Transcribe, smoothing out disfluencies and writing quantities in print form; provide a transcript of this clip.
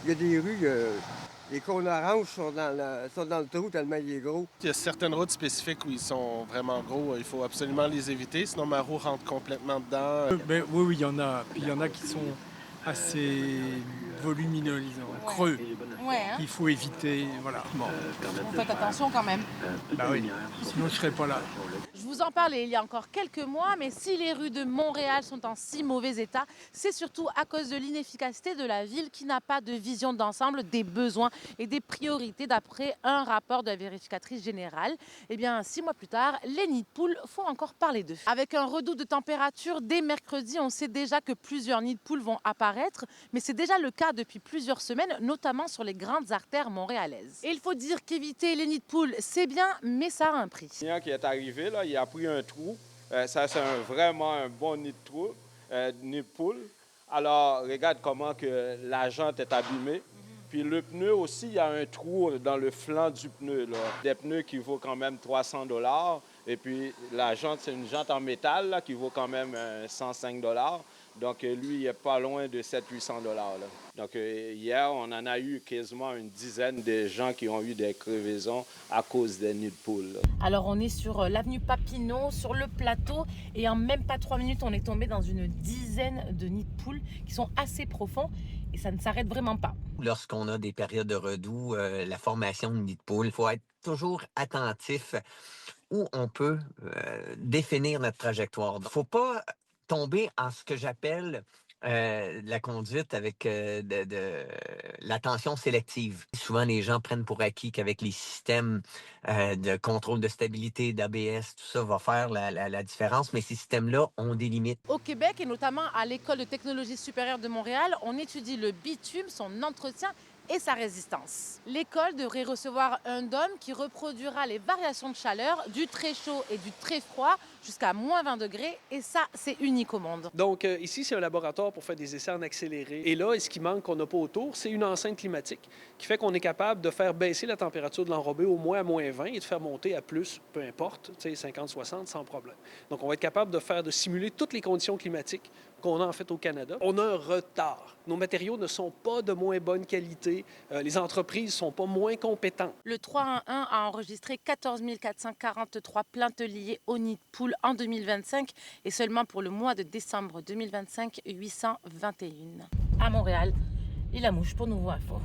Il y a des rues, les cônes oranges sont dans le trou tellement il est gros. Il y a certaines routes spécifiques où ils sont vraiment gros. Il faut absolument les éviter, sinon ma roue rentre complètement dedans. Oui, il y en a. Puis il y en a qui sont assez volumineux, disons, creux, Ouais, hein? qu'il faut éviter. Voilà. Bon, Vous faites attention quand même. bah oui, sinon je serais pas là. Je vous en parlais il y a encore quelques mois, mais si les rues de Montréal sont en si mauvais état, c'est surtout à cause de l'inefficacité de la ville qui n'a pas de vision d'ensemble des besoins et des priorités d'après un rapport de la vérificatrice générale. Eh bien, 6 mois plus tard, les nids de poules, faut encore parler d'eux. Avec un redout de température, dès mercredi, on sait déjà que plusieurs nids de poules vont apparaître, mais c'est déjà le cas depuis plusieurs semaines, notamment sur les grandes artères montréalaises. Et il faut dire qu'éviter les nids de poules, c'est bien, mais ça a un prix. Le client qui est arrivé, là, il a pris un trou. Ça, c'est vraiment un bon nid de trou, nid de poule. Alors, regarde comment que la jante est abîmée. Puis le pneu aussi, il y a un trou dans le flanc du pneu, là. Des pneus qui vaut quand même 300 $. Et puis la jante, c'est une jante en métal là, qui vaut quand même 105 $. Donc lui, il est pas loin de 700-800 $. Là. Donc hier, on en a eu quasiment une dizaine de gens qui ont eu des crevaisons à cause des nids de poules. Là. Alors on est sur l'avenue Papineau, sur le plateau, et en même pas 3 minutes, on est tombé dans une dizaine de nids de poules qui sont assez profonds et ça ne s'arrête vraiment pas. Lorsqu'on a des périodes de redoux, la formation de nid de poule, il faut être toujours attentif où on peut définir notre trajectoire. Il ne faut pas tomber en ce que j'appelle la conduite avec de l'attention sélective. Souvent, les gens prennent pour acquis qu'avec les systèmes de contrôle de stabilité, d'ABS, tout ça va faire la différence, mais ces systèmes-là ont des limites. Au Québec et notamment à l'École de technologie supérieure de Montréal, on étudie le bitume, son entretien et sa résistance. L'école devrait recevoir un dôme qui reproduira les variations de chaleur du très chaud et du très froid jusqu'à moins 20 degrés, et ça, c'est unique au monde. Donc ici, c'est un laboratoire pour faire des essais en accéléré. Et là, ce qui manque qu'on n'a pas autour, c'est une enceinte climatique qui fait qu'on est capable de faire baisser la température de l'enrobé au moins à moins 20 et de faire monter à plus, peu importe, 50-60 sans problème. Donc on va être capable de simuler toutes les conditions climatiques qu'on a en fait au Canada. On a un retard. Nos matériaux ne sont pas de moins bonne qualité. Les entreprises ne sont pas moins compétentes. Le 311 a enregistré 14 443 plaintes liées au nid de poule en 2025 et seulement pour le mois de décembre 2025, 821. À Montréal, Lila Mouche pour Nouveau Info.